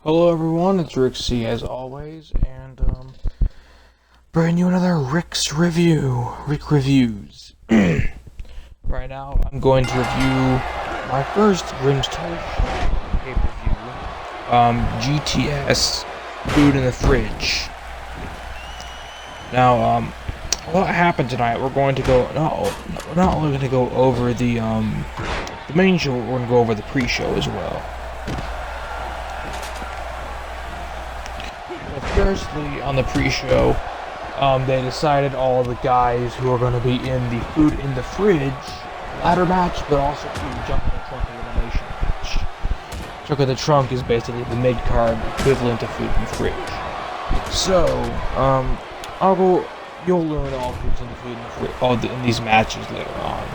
Hello everyone, it's Rick C as always, and bringing you another Rick Reviews. Right now, I'm going to review my first Grinch pay-per-view, GTS Food in the Fridge. Now, what happened tonight? We're going to go. No, we're not only going to go over the main show. We're going to go over the pre-show as well. Firstly, on the pre-show, they decided all the guys who are going to be in the Food in the Fridge ladder match, but also the Jump in the Trunk elimination match. Jump in the Trunk is basically the mid-card equivalent to Food in the Fridge. So, you'll learn all who's in the Food in the Fridge, in these matches later on.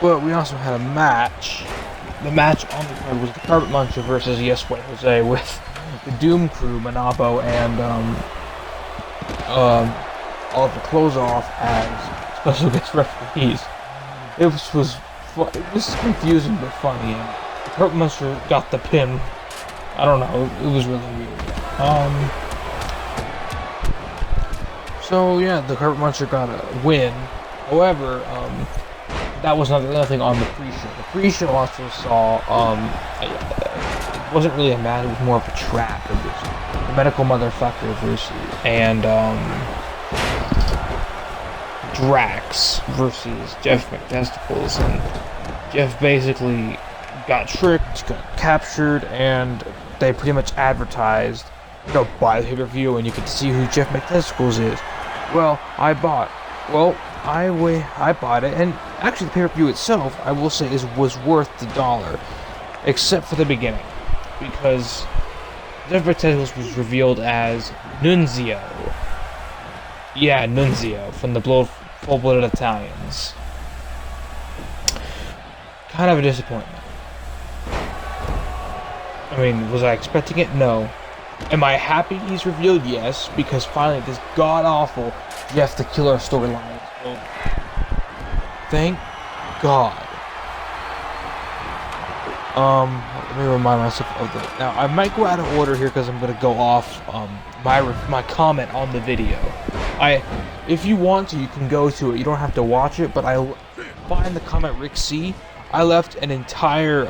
But we also had a match. The match on the card was the Carpet Muncher versus Yes Way Jose with the Doom Crew, Manabo, and Oliver Closeoff as special guest referees. It was confusing but funny, and the Carpet Muncher got the pin. I don't know, it was really weird. So yeah, the Carpet Muncher got a win. However, that was nothing on the pre-show. The pre-show also saw, it wasn't really a match, it was more of a trap. It was the Medical Motherfucker and Drax versus Jeff McTesticles, and Jeff basically got tricked, got captured, and they pretty much advertised, buy the pay-per-view and you can see who Jeff McTesticles is. Well, I bought it, and actually the pay-per-view itself, I will say, was worth the $1, except for the beginning, because Jeff McTesticles was revealed as Nunzio. Yeah, Nunzio from the Full-Blooded Italians. Kind of a disappointment. I mean, was I expecting it? No. Am I happy he's revealed? Yes, because finally this god-awful Jeff the Killer storyline is over. Thank God. Let me remind myself of that. Now, I might go out of order here because I'm going to go off my comment on the video. If you want to, you can go to it. You don't have to watch it, but find the comment Rick C. I left an entire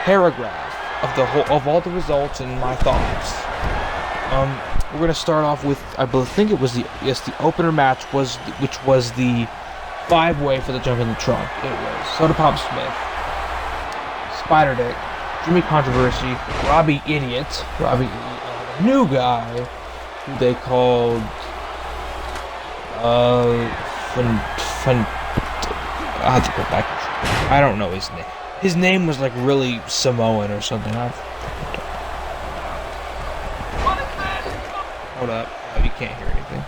paragraph of all the results and my thoughts. We're gonna start off with, I think it was the opener match which was the 5-way for the Jump in the Trunk. It was Soda Pop Smith, Spider Dick, Jimmy Controversy, Robbie Idiot, a new guy who they called I have to go back. I don't know his name. His name was like really Samoan or something. Hold up. Oh, you can't hear anything.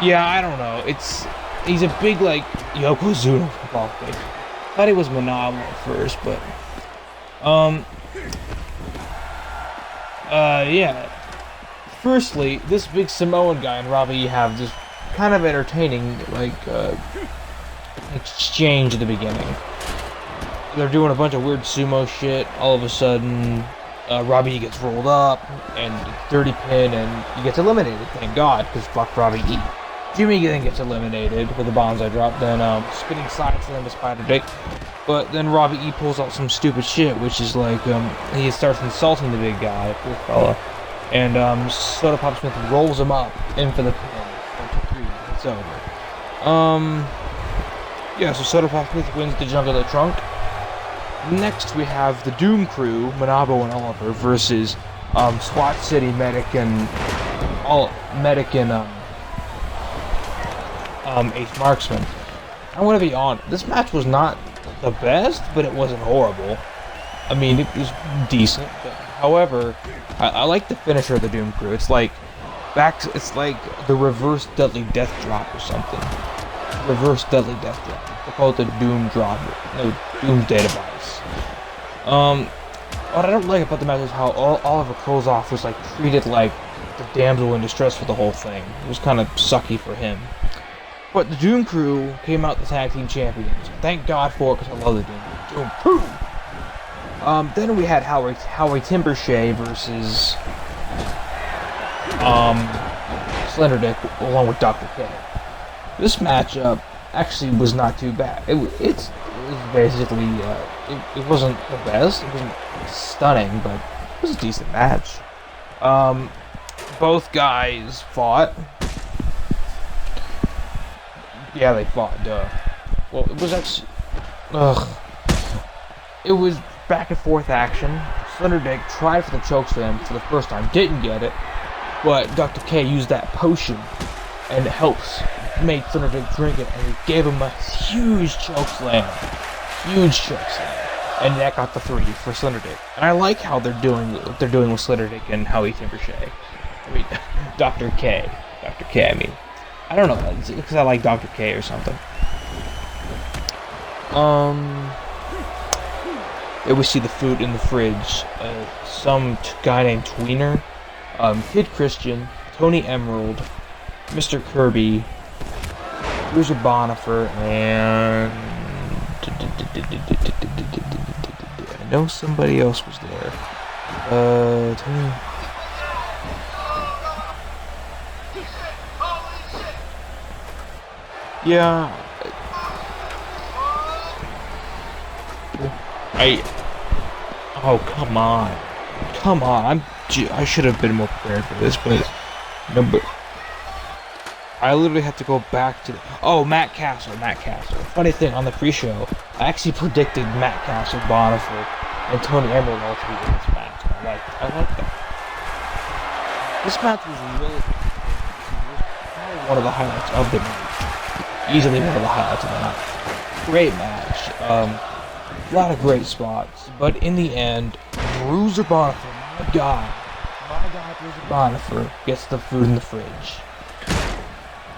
Yeah, I don't know. He's a big like Yokozuna football player. Thought he was Manabo at first, but yeah. Firstly, this big Samoan guy and Robbie have this kind of entertaining exchange at the beginning. They're doing a bunch of weird sumo shit. All of a sudden, Robbie gets rolled up and dirty pin, and he gets eliminated. Thank God, because fuck Robbie E. Jimmy then gets eliminated with a bonsai drop. Then spinning side slam to Spider Dick. But then Robbie E pulls out some stupid shit, which is like he starts insulting the big guy, poor fella. And Soda Pop Smith rolls him up in for the pin. 1, 2, 3. It's over. Yeah, so Soda Pop Smith wins the Jump in the Trunk. Next we have the Doom Crew, Manabo and Oliver, versus SWAT City Medic and Ace Marksman. I'm gonna be honest, this match was not the best, but it wasn't horrible. I mean, it was decent. But, however, I like the finisher of the Doom Crew. It's like the reverse Deadly Death Drop or something. Reverse Deadly Death Drop. They call it the Doom Drop. No, Doomsday Device. What I don't like about the match is how Oliver Closeoff was like treated like like the damsel in distress for the whole thing. It was kind of sucky for him. But the Doom Crew came out the tag team champions. Thank God for it, because I love the Doom Crew. Then we had Howie Timbershea versus Slender Dick along with Dr. K. This matchup actually was not too bad. It was basically it wasn't the best. It wasn't stunning, but it was a decent match. Both guys fought. Yeah, they fought. Duh. Well, it was actually. It was back and forth action. Slender Dick tried for the chokeslam for the first time, didn't get it, but Dr. K used that potion, and it helps make Slender Dick drink it, and he gave him a huge chokeslam, and that got the 3 for Slender Dick. And I like how they're doing what they're doing with Slender Dick and Howie Timbershea. I mean, Dr. K. I mean, I don't know, it's because I like Dr. K or something. There we see the food in the fridge. Some guy named Tweener, Kid Christian, Tony Emerald, Mr. Kirby, Bruiser Bonifer, and I know somebody else was there. Tony. Yeah. Oh, come on. I should have been more prepared for this, but I literally had to go back to Matt Castle. Funny thing, on the pre-show, I actually predicted Matt Castle, Bonifer, and Tony Emerald all to be in this match. I like that. This match was really probably one of the highlights of the match. Easily one of the highlights of the match. Great match. A lot of great spots, but in the end, Bruiser Bonifer, my guy Bruiser Bonifer, gets the food in the fridge.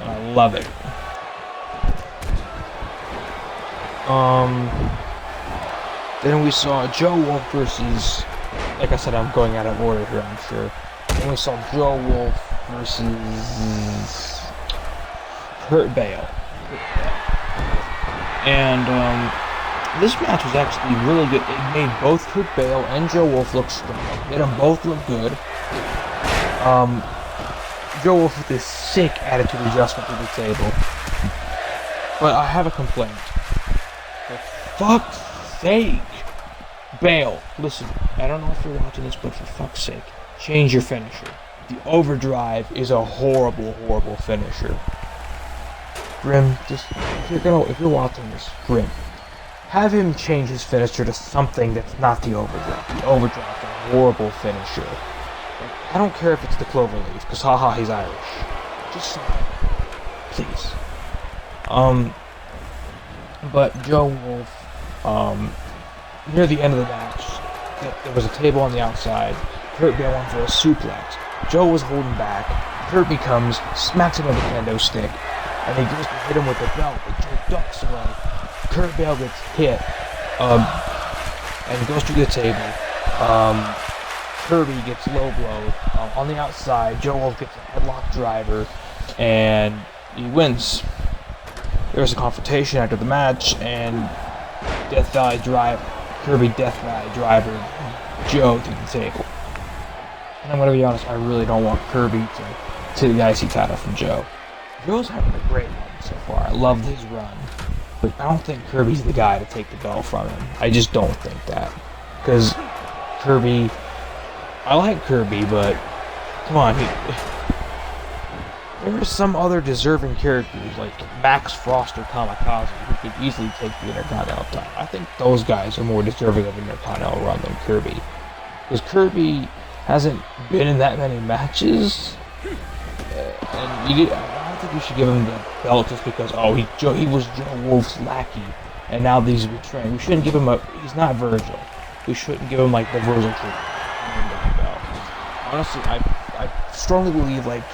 And I love it. Then we saw Joe Wolf versus, like I said, I'm going out of order here, I'm sure. Then we saw Joe Wolf versus Kurt Bale. And, this match was actually really good. It made both Kurt Bale and Joe Wolf look strong. Made them both look good. Joe Wolf with this sick attitude adjustment to the table. But I have a complaint. For fuck's sake. Bale, listen, I don't know if you're watching this, but for fuck's sake, change your finisher. The overdrive is a horrible, horrible finisher. Grim, just, if you're watching this, Grim, have him change his finisher to something that's not the overdrive. The overdrive is a horrible finisher. I don't care if it's the cloverleaf, because haha, he's Irish. Just something. Please. But Joe Wolf, near the end of the match, there was a table on the outside. Kurt Bale went for a suplex. Joe was holding back. Kurt comes, smacks him with a kendo stick, and he goes to hit him with the belt, but Joe ducks away. Kurt Bale gets hit, and goes through the table. Kirby gets low blowed. On the outside, Joe Wolf gets a headlock driver, and he wins. There was a confrontation after the match, and Kirby Death Valley driver Joe to the table. And I'm gonna be honest, I really don't want Kirby to take the IC title from Joe. Joe's having a great run so far. I love his run. But I don't think Kirby's the guy to take the belt from him. I just don't think that. Because Kirby... I like Kirby, but... Come on, there are some other deserving characters, like Max Frost or Kamikaze, who could easily take the Intercontinental title. I think those guys are more deserving of an Intercontinental run than Kirby. Because Kirby hasn't been in that many matches. And I don't think you should give him the belt just because, he was Joe Wolf's lackey, and now he's betraying. We shouldn't give him he's not Virgil. We shouldn't give him, like, the Virgil treatment. Honestly, I strongly believe, like,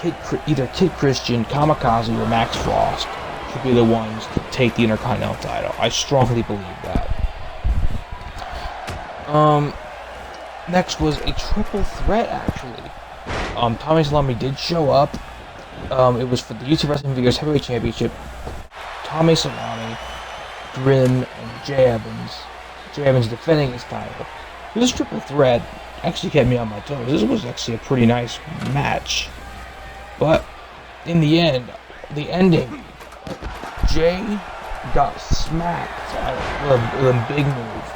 either Kid Christian, Kamikaze, or Max Frost should be the ones to take the Intercontinental title. I strongly believe that. Next was a triple threat, actually. Tommy Salami did show up. It was for the YouTube Wrestling Figures Heavyweight Championship. Tommy Salami, Grim, and Jay Evans. Jay Evans defending his title. This triple threat actually kept me on my toes. This was actually a pretty nice match. But in the end, the ending, Jay got smacked with a big move.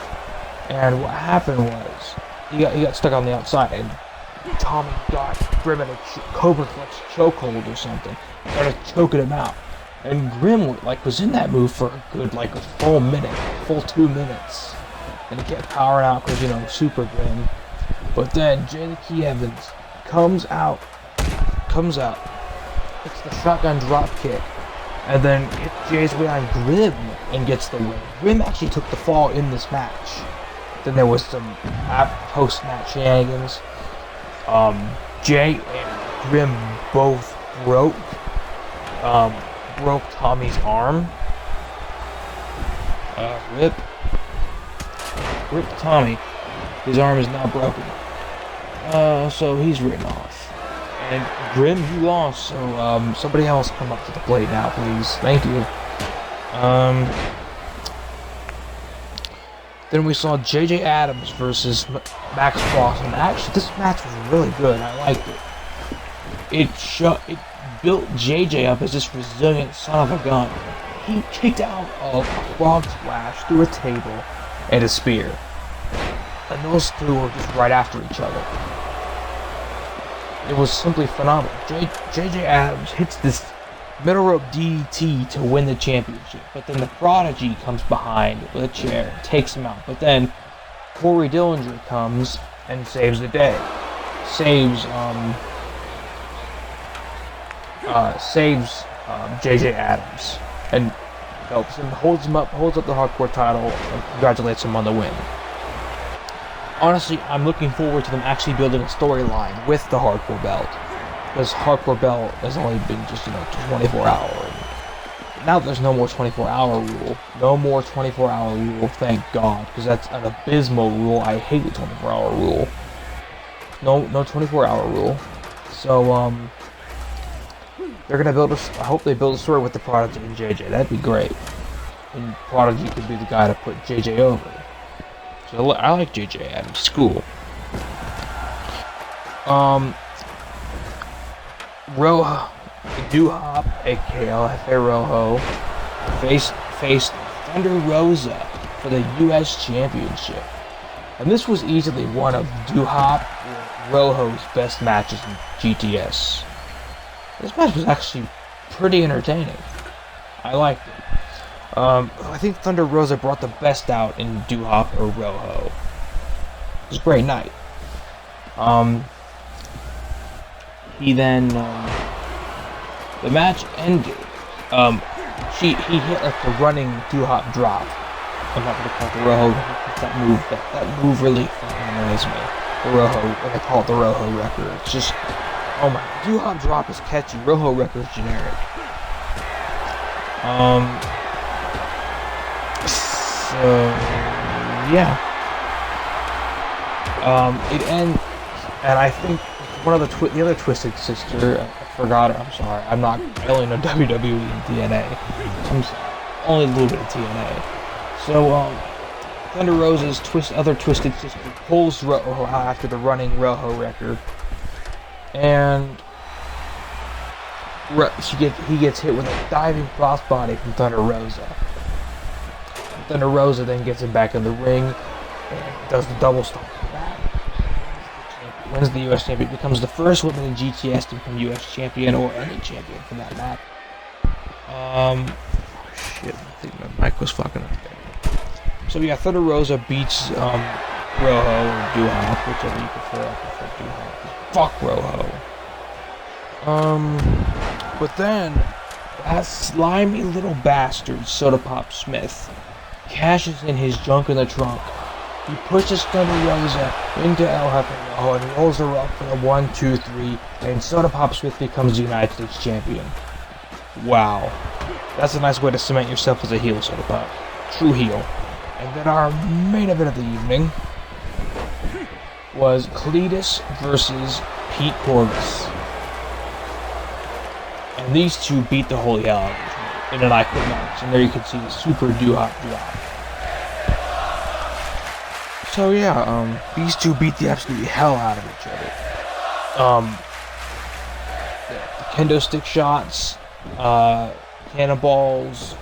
And what happened was, he got stuck on the outside, and Tommy got Grim in a Cobra Flex chokehold or something. Started choking him out. And Grim was in that move for a good a full minute, full 2 minutes. And he kept powering out because, you know, Super Grim. But then Jay the Key Evans comes out, hits the shotgun drop kick, and then hits Jay's way on Grim and gets the win. Grim actually took the fall in this match. Then there was some post-match shenanigans. Jay and Grim both broke Tommy's arm. Rip Tommy. His arm is now broken. So he's written off. And Grim, you lost. So somebody else come up to the plate now, please. Thank you. Then we saw JJ Adams versus Max Frost, and actually this match was really good. I liked it. It built JJ up as this resilient son of a gun. He kicked out a frog splash through a table and a spear, and those two were just right after each other. It was simply phenomenal. JJ Adams hits this middle rope DDT to win the championship, but then the Prodigy comes behind with a chair, takes him out. But then Corey Dillinger comes and saves the day, saves JJ Adams, and helps him, holds up the hardcore title, and congratulates him on the win. Honestly, I'm looking forward to them actually building a storyline with the hardcore belt. Because hardcore belt has only been just, 24 hour. Now there's no more 24-hour rule. No more 24-hour rule, thank God. Because that's an abysmal rule. I hate the 24-hour rule. No 24-hour rule. So, they're gonna build I hope they build a story with the Prodigy and JJ. That'd be great. And Prodigy could be the guy to put JJ over. So I like JJ Adams. It's cool. Doo-Hop, aka LFA Rojo, faced Thunder Rosa for the U.S. Championship. And this was easily one of Doo-Hop or Rojo's best matches in GTS. This match was actually pretty entertaining. I liked it. I think Thunder Rosa brought the best out in Doo-Hop or Rojo. It was a great night. He then, the match ended. He hit the running Doo-Hop drop. I'm not gonna call it the Rojo. That move really fucking annoys me. The Rojo, when I call it the Rojo record. It's just, oh my, Doo-Hop drop is catchy. Rojo record is generic. So yeah. It ends, and I think one of the other Twisted Sister, I forgot her, I'm sorry, I only know WWE and TNA. I'm sorry, only a little bit of TNA. So, Thunder Rosa's other Twisted Sister pulls Rojo out after the running Rojo record, and he gets hit with a diving crossbody from Thunder Rosa. Thunder Rosa then gets him back in the ring and does the double stomp back. Wins the U.S. champion, becomes the first woman in GTS to become U.S. champion, or any champion for that matter. Shit, I think my mic was fucking up there. So yeah, Thunder Rosa beats Rojo or Doo-Hop, whichever you prefer. I prefer Doo-Hop. Fuck Rojo. But then that slimy little bastard, Soda Pop Smith, cashes in his junk in the trunk. He pushes Thunder Rosa into El Jefe Rojo and rolls her up for the 1, 2, 3, and Soda Pop Smith becomes the United States champion. Wow. That's a nice way to cement yourself as a heel, Soda Pop. True heel. And then our main event of the evening was Cletus versus Pete Corvus. And these two beat the holy hell out of each other in an I Quit match. And there you can see the super doo-hop drop. So yeah, these two beat the absolute hell out of each other. The kendo stick shots, cannonballs.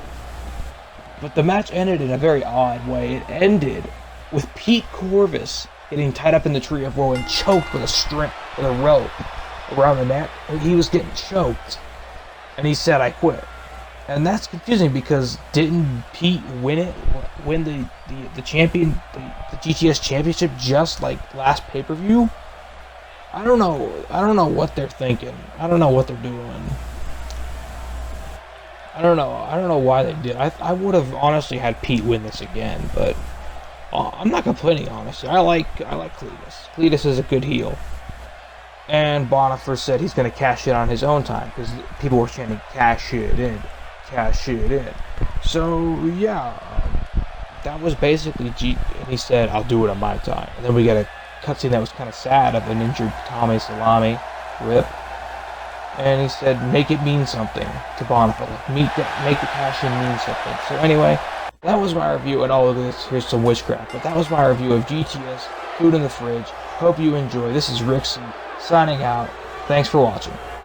But the match ended in a very odd way. It ended with Pete Corvus getting tied up in the tree of woe and choked with a rope around the neck. He was getting choked. And he said, "I quit." And that's confusing because didn't Pete win the GTS championship just like last pay-per-view? I don't know what they're thinking. I don't know what they're doing. I don't know why they did. I would have honestly had Pete win this again, but I'm not complaining, honestly. I like Cletus. Cletus is a good heel. And Boniface said he's going to cash it on his own time because people were chanting, "Cash it in, cash it in." So yeah, that was basically and he said, "I'll do it on my time." And then we got a cutscene that was kind of sad of an injured Tommy Salami, rip. And he said, "Make it mean something" to Boniface. Make the cash in mean something. So anyway, that was my review, and all of this, here's some witchcraft. But that was my review of GTS Food in the Fridge. Hope you enjoy. This is Rixie signing out. Thanks for watching.